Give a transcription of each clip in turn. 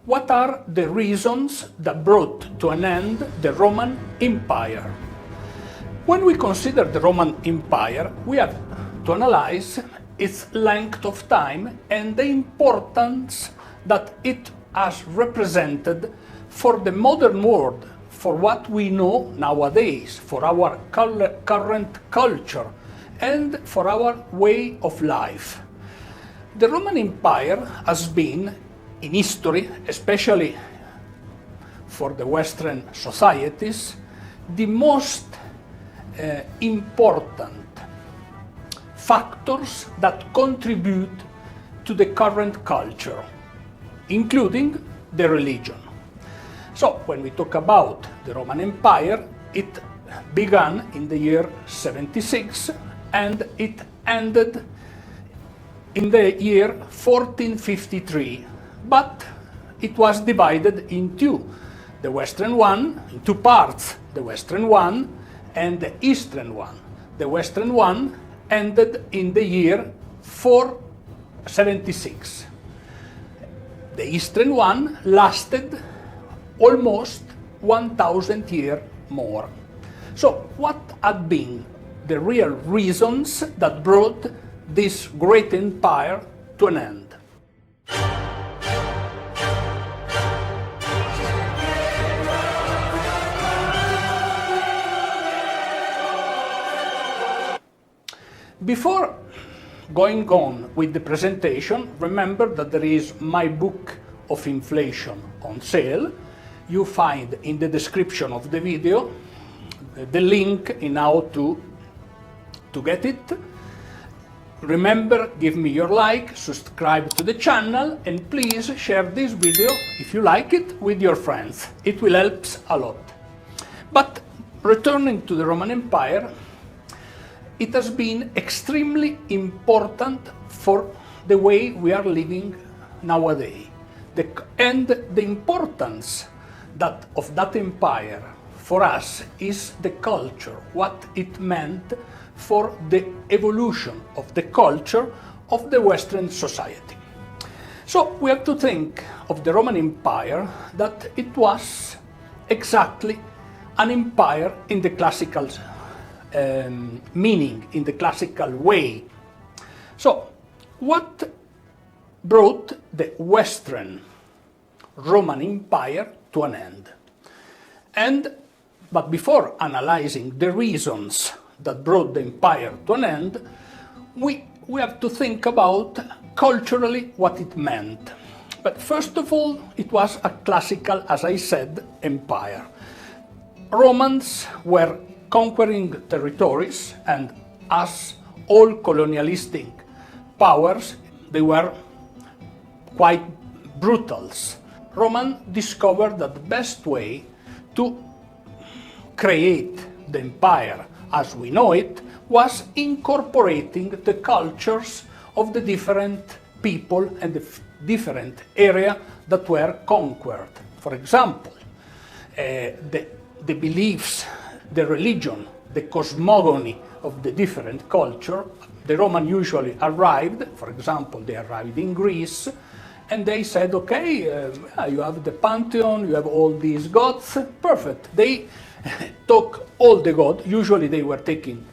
what are the reasons that brought to an end the Roman Empire? When we consider the Roman Empire, we have to analyze its length of time and the importance that it has represented for the modern world, for what we know nowadays, for our current culture, and for our way of life. The Roman Empire has been, in history, especially for the Western societies, the most important factors that contribute to the current culture, including the religion. So, when we talk about the Roman Empire, it began in the year 76 and it ended in the year 1453, but it was divided in two. The Western one, in two parts, the Western one and the Eastern one. The Western one ended in the year 476. The Eastern one lasted almost 1,000 years more. So, what had been the real reasons that brought this great empire to an end? Before going on with the presentation, remember that there is my book of inflation on sale. You find in the description of the video the link in how to get it. Remember, give me your like, subscribe to the channel, and please share this video, if you like it, with your friends. It will help a lot. But returning to the Roman Empire, it has been extremely important for the way we are living nowadays. And the importance of that empire for us is the culture, what it meant for the evolution of the culture of the Western society. So we have to think of the Roman Empire that it was exactly an empire in the classical meaning, in the classical way. So, what brought the Western Roman Empire to an end? But before analyzing the reasons that brought the empire to an end, we have to think about culturally what it meant. But first of all, it was a classical, as I said, empire. Romans were conquering territories, and as all colonialistic powers, they were quite brutal. Roman discovered that the best way to create the empire as we know it was incorporating the cultures of the different people and the different areas that were conquered. For example, the beliefs, the religion, the cosmogony of the different culture. The Romans usually arrived, for example, they arrived in Greece, and they said, okay, you have the pantheon, you have all these gods, perfect. They took all the gods, usually they were taking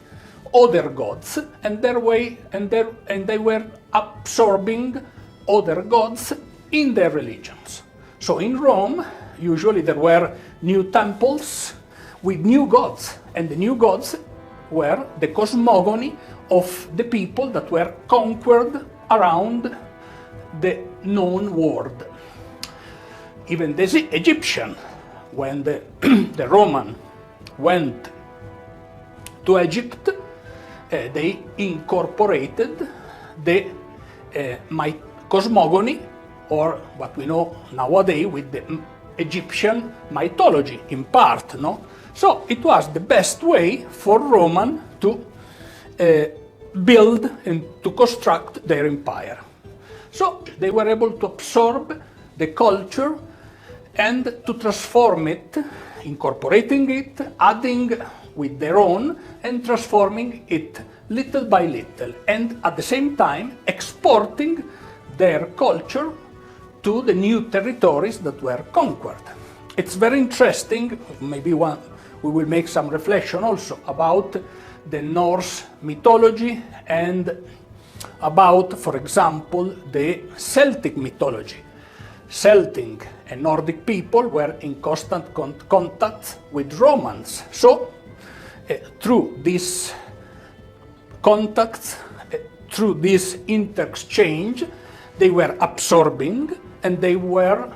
other gods, and they were absorbing other gods in their religions. So in Rome, usually there were new temples with new gods, and the new gods were the cosmogony of the people that were conquered around the known world. Even the Egyptian, when the Roman went to Egypt, they incorporated the cosmogony, or what we know nowadays with the Egyptian mythology in part, no? So it was the best way for Roman to build and to construct their empire. So they were able to absorb the culture and to transform it, incorporating it, adding with their own, and transforming it little by little, and at the same time exporting their culture to the new territories that were conquered. It's very interesting, maybe we will make some reflection also about the Norse mythology and about, for example, the Celtic mythology. Celtic and Nordic people were in constant contact with Romans. So, through this contact, through this interchange, they were absorbing and they were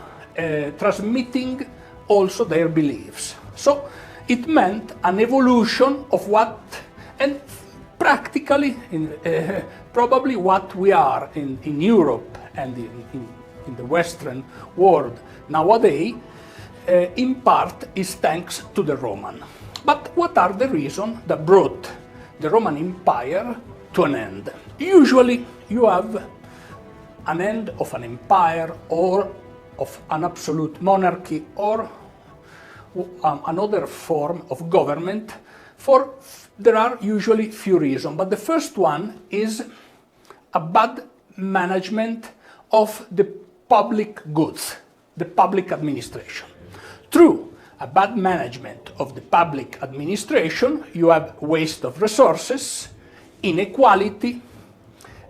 transmitting also their beliefs. So, it meant an evolution of what, and practically, probably what we are in Europe and in the Western world nowadays, in part is thanks to the Roman. But what are the reasons that brought the Roman Empire to an end? Usually you have an end of an empire or of an absolute monarchy or another form of government. There are usually few reasons, but the first one is a bad management of the public goods, the public administration. Through a bad management of the public administration, you have waste of resources, inequality,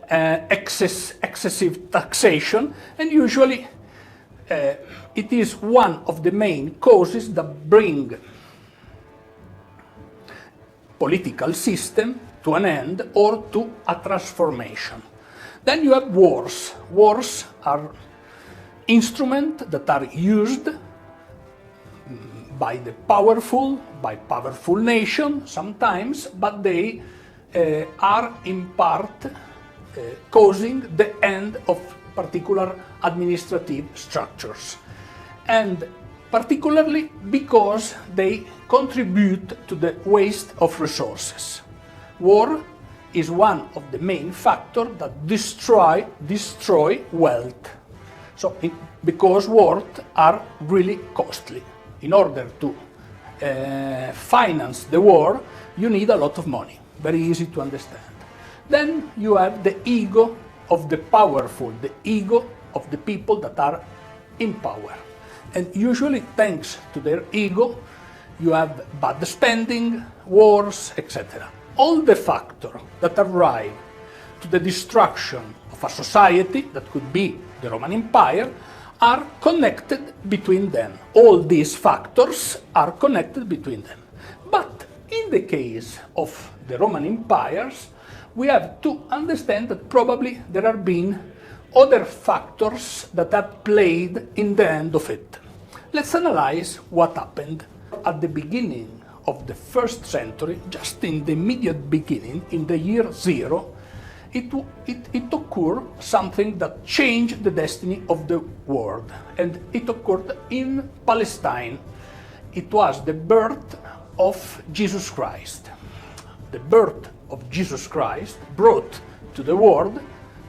excessive taxation, and usually it is one of the main causes that bring political system to an end or to a transformation. Then you have wars. Wars are instruments that are used by powerful nations sometimes, but they are in part causing the end of particular administrative structures. And particularly because they contribute to the waste of resources. War is one of the main factors that destroy wealth. So, because wars are really costly. In order to finance the war, you need a lot of money. Very easy to understand. Then you have the ego of the powerful, the ego of the people that are in power. And usually, thanks to their ego, you have bad spending, wars, etc. All the factors that arrive to the destruction of a society, that could be the Roman Empire, are connected between them. All these factors are connected between them. But in the case of the Roman empires, we have to understand that probably there have been other factors that have played in the end of it. Let's analyze what happened at the beginning of the first century, just in the immediate beginning, in the year 0, it occurred something that changed the destiny of the world, and it occurred in Palestine. It was the birth of Jesus Christ. The birth of Jesus Christ brought to the world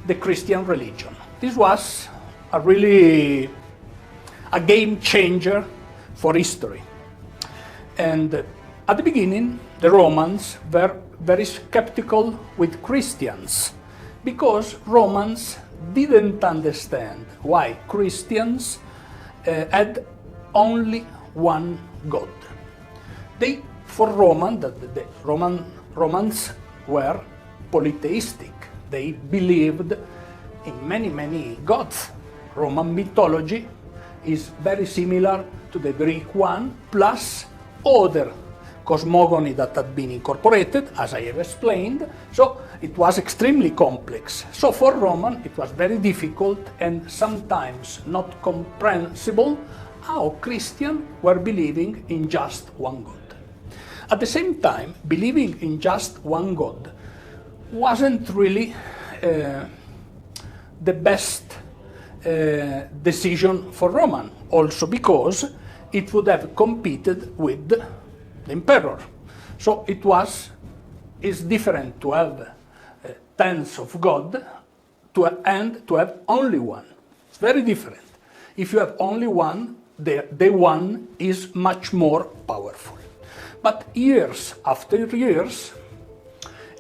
the Christian religion. This was a game changer for history. And at the beginning, the Romans were very skeptical with Christians because Romans didn't understand why Christians had only one God. For the Romans were polytheistic. They believed in many gods. Roman mythology is very similar to the Greek one, plus other cosmogony that had been incorporated, as I have explained. So it was extremely complex. So for Roman, it was very difficult and sometimes not comprehensible how Christians were believing in just one God. At the same time, believing in just one God wasn't really the best decision for Roman, also because it would have competed with the emperor. So it's different to have tens of God and to have only one. It's very different. If you have only one, the one is much more powerful. But years after years,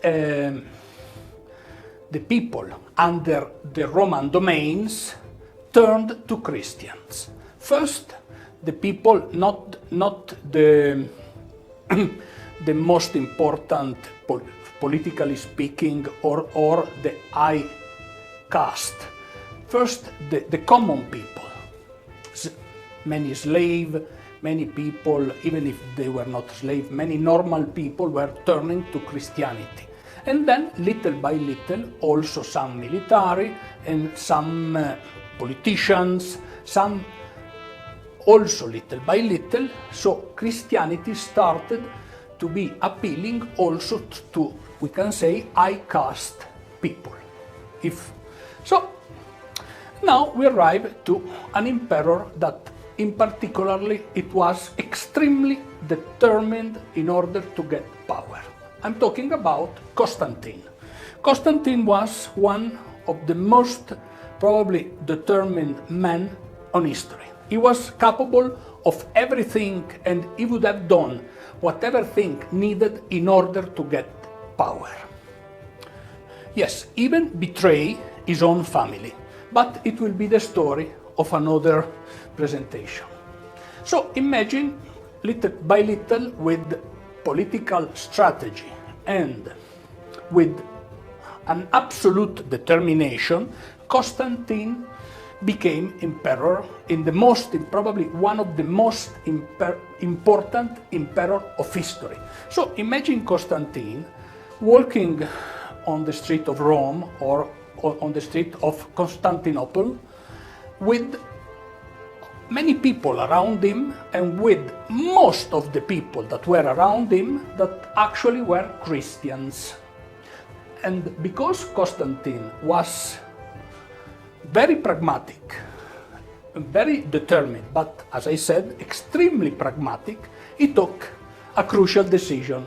the people under the Roman domains turned to Christians. First, the people, not the, the most important, politically speaking, or the high caste. First, the common people. Many slaves, many people, even if they were not slaves, many normal people were turning to Christianity. And then, little by little, also some military and some politicians, some also little by little, so Christianity started to be appealing also to, we can say, high caste people. So, now we arrive to an emperor that in particularly it was extremely determined in order to get power. I'm talking about Constantine. Constantine was one of the most probably determined men on history. He was capable of everything, and he would have done whatever thing needed in order to get power. Yes, even betray his own family, but it will be the story of another presentation. So imagine, little by little, with political strategy and with an absolute determination, Constantine became emperor in the probably one of the most important emperor of history. So imagine Constantine walking on the street of Rome or on the street of Constantinople with many people around him, and with most of the people that were around him that actually were Christians. And because Constantine was very pragmatic, very determined, but as I said, extremely pragmatic, he took a crucial decision.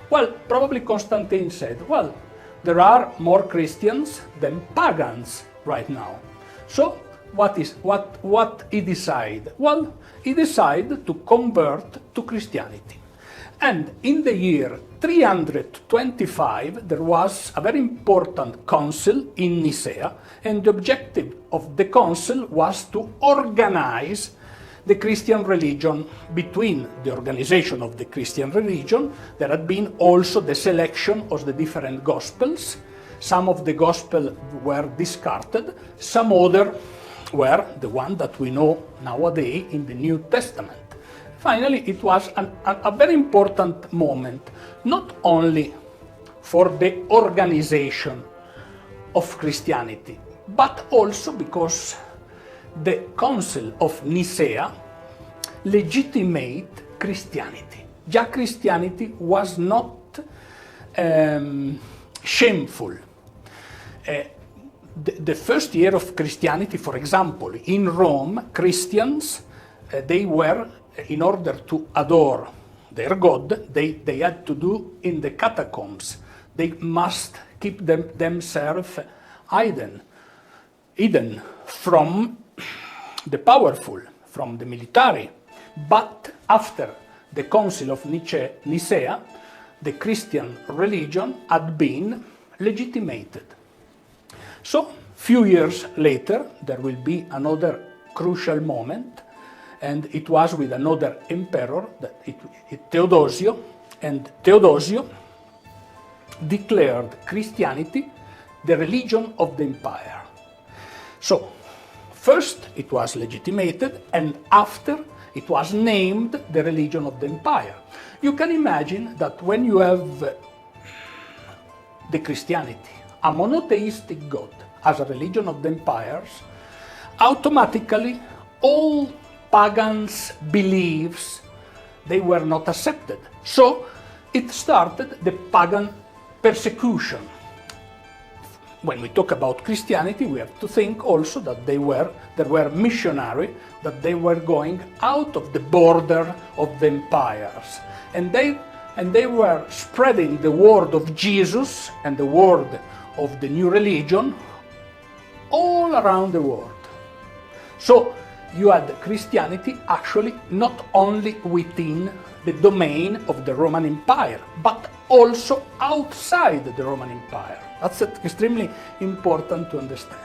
Well, probably Constantine said, well, there are more Christians than pagans right now. So what he decided? Well, he decided to convert to Christianity. And in the year 325, there was a very important council in Nicaea, and the objective of the council was to organize the Christian religion. Between the organization of the Christian religion, there had been also the selection of the different gospels. Some of the gospels were discarded, some other were the one that we know nowadays in the New Testament. Finally, it was a very important moment, not only for the organization of Christianity, but also because the Council of Nicaea legitimate Christianity. Just Christianity was not shameful. The first year of Christianity, for example, in Rome, Christians, they were, in order to adore their God, they had to do in the catacombs. They must keep themselves hidden from the powerful, from the military. But after the Council of Nicaea, the Christian religion had been legitimated. So, few years later, there will be another crucial moment, and it was with another emperor, Theodosio, and Theodosio declared Christianity the religion of the empire. So, first it was legitimated, and after it was named the religion of the empire. You can imagine that when you have the Christianity, a monotheistic God, as a religion of the empires, automatically all pagans' beliefs, they were not accepted. So it started the pagan persecution. When we talk about Christianity, we have to think also that there were missionaries, that they were going out of the border of the empires. And they were spreading the word of Jesus and the word of the new religion all around the world. So you had Christianity actually not only within the domain of the Roman Empire, but also outside the Roman Empire. That's extremely important to understand.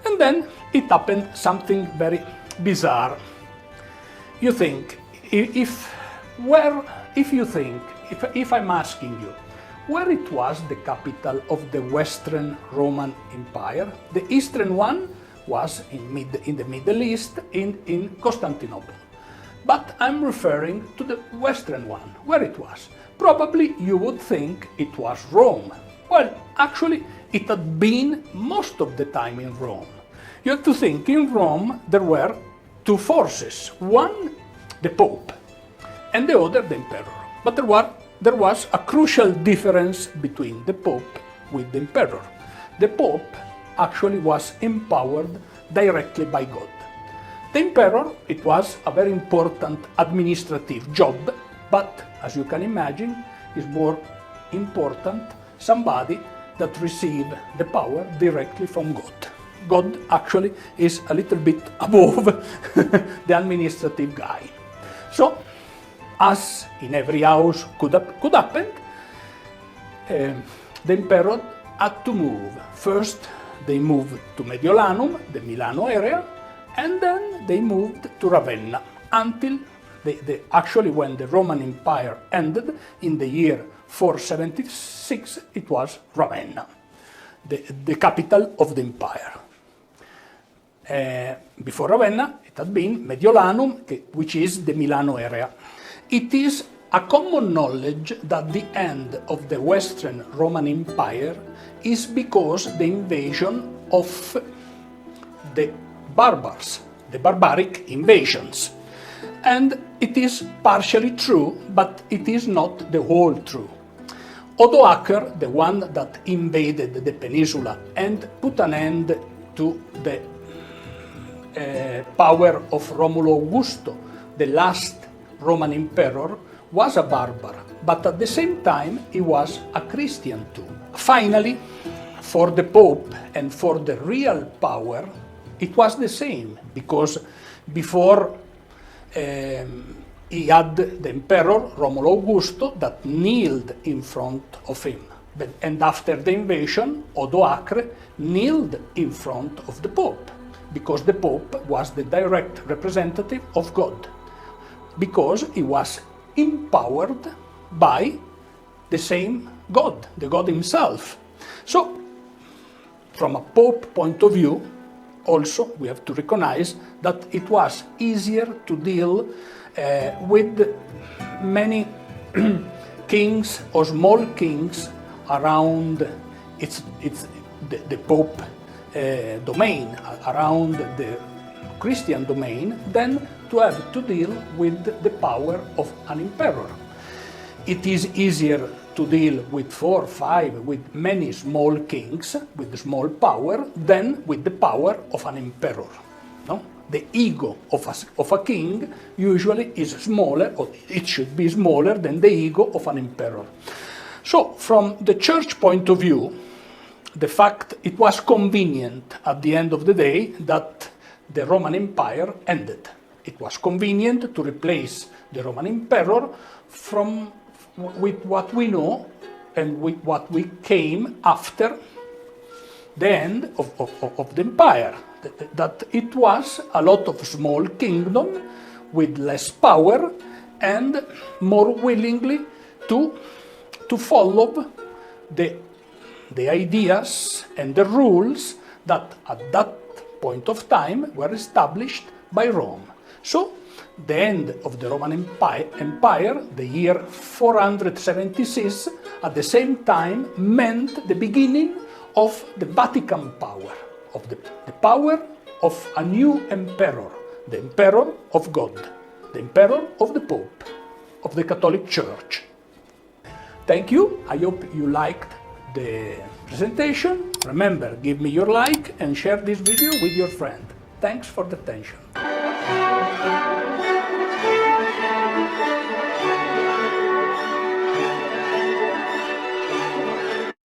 And then it happened something very bizarre. You think, if I'm asking you, where it was the capital of the Western Roman Empire? The Eastern one was in the Middle East, in Constantinople. But I'm referring to the Western one, where it was. Probably you would think it was Rome. Well, actually, it had been most of the time in Rome. You have to think, in Rome there were two forces. One, the Pope, and the other, the Emperor. But there was a crucial difference between the Pope with the Emperor. The Pope actually was empowered directly by God. The Emperor, it was a very important administrative job, but as you can imagine, is more important somebody that received the power directly from God. God actually is a little bit above the administrative guy. So, as in every house could happen, the Emperor had to move. First, they moved to Mediolanum, the Milano area, and then they moved to Ravenna until actually when the Roman Empire ended in the year 476, it was Ravenna, the capital of the empire. Before Ravenna, it had been Mediolanum, which is the Milano area. It is a common knowledge that the end of the Western Roman Empire is because the invasion of the barbars, the barbaric invasions. And it is partially true, but it is not the whole true. Odoacer, the one that invaded the peninsula and put an end to the power of Romulo Augusto, the last Roman emperor, was a barbar, but at the same time he was a Christian too. Finally, for the Pope and for the real power, it was the same, because before he had the emperor Romulo Augusto that kneeled in front of him. And after the invasion, Odoacer kneeled in front of the Pope, because the Pope was the direct representative of God, because he was empowered by the same God, the God himself. So, from a Pope point of view, also we have to recognize that it was easier to deal with many kings or small kings around the Pope domain, around the Christian domain, than to have to deal with the power of an emperor. It is easier to deal with 4 or 5, with many small kings, with small power, than with the power of an emperor. No? The ego of a king usually is smaller, or it should be smaller than the ego of an emperor. So, from the church point of view, the fact it was convenient at the end of the day that the Roman Empire ended. It was convenient to replace the Roman emperor with what we know and with what we came after the end of the empire. That it was a lot of small kingdom with less power and more willingly to follow the ideas and the rules that at that point of time were established by Rome. So, the end of the Roman Empire, the year 476, at the same time meant the beginning of the Vatican power, of the power of a new emperor, the emperor of God, the emperor of the Pope, of the Catholic Church. Thank you. I hope you liked the presentation. Remember, give me your like and share this video with your friend. Thanks for the attention.